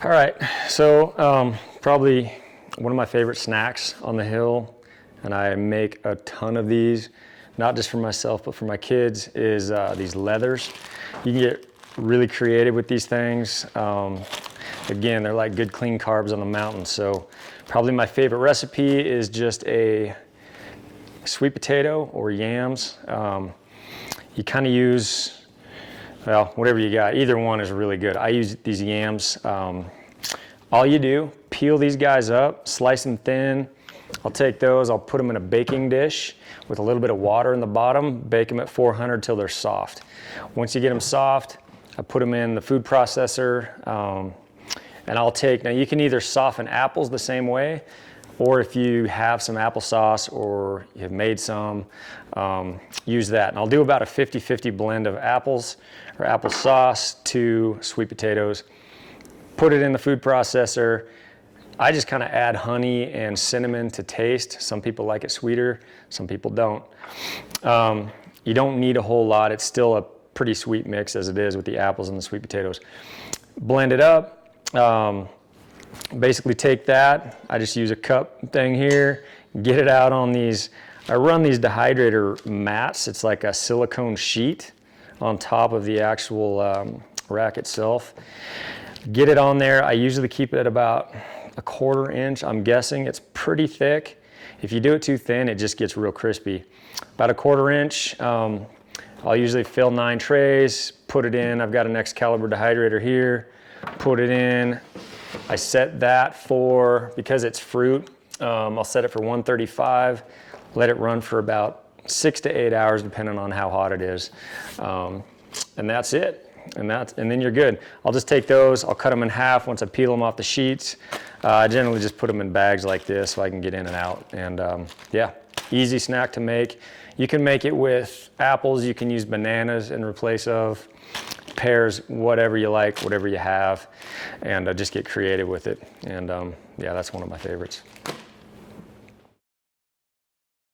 All right, so probably one of my favorite snacks on the hill, and I make a ton of these, not just for myself, but for my kids, is these leathers. You can get really creative with these things. Again, they're like good clean carbs on the mountain. So probably my favorite recipe is just a sweet potato or yams. You kind of use, well, whatever you got. Either one is really good. I use these yams. All you do, peel these guys up, slice them thin. I'll take those, I'll put them in a baking dish with a little bit of water in the bottom, bake them at 400 till they're soft. Once you get them soft, I put them in the food processor, and I'll take, now you can either soften apples the same way, or if you have some applesauce or you have made some, use that. And I'll do about a 50-50 blend of apples or applesauce to sweet potatoes. Put it in the food processor. I just kind of add honey and cinnamon to taste. Some people like it sweeter, some people don't. You don't need a whole lot. It's still a pretty sweet mix as it is with the apples and the sweet potatoes. Blend it up. Basically take that. I just use a cup thing here, get it out on these. I run these dehydrator mats. It's like a silicone sheet on top of the actual rack itself. Get it on there. I usually keep it at about a 1/4 inch. I'm guessing it's pretty thick. If you do it too thin, it just gets real crispy. About a 1/4 inch. I'll usually fill 9 trays, put it in. I've got an Excalibur dehydrator here. Put it in. I set that for, because it's fruit, I'll set it for 135. Let it run for about 6 to 8 hours, depending on how hot it is. And that's it. And then you're good. I'll just take those, I'll cut them in half once I peel them off the sheets. I generally just put them in bags like this so I can get in and out. And yeah, easy snack to make. You can make it with apples, you can use bananas in replace of, pears, whatever you like, whatever you have, and just get creative with it. And yeah, that's one of my favorites.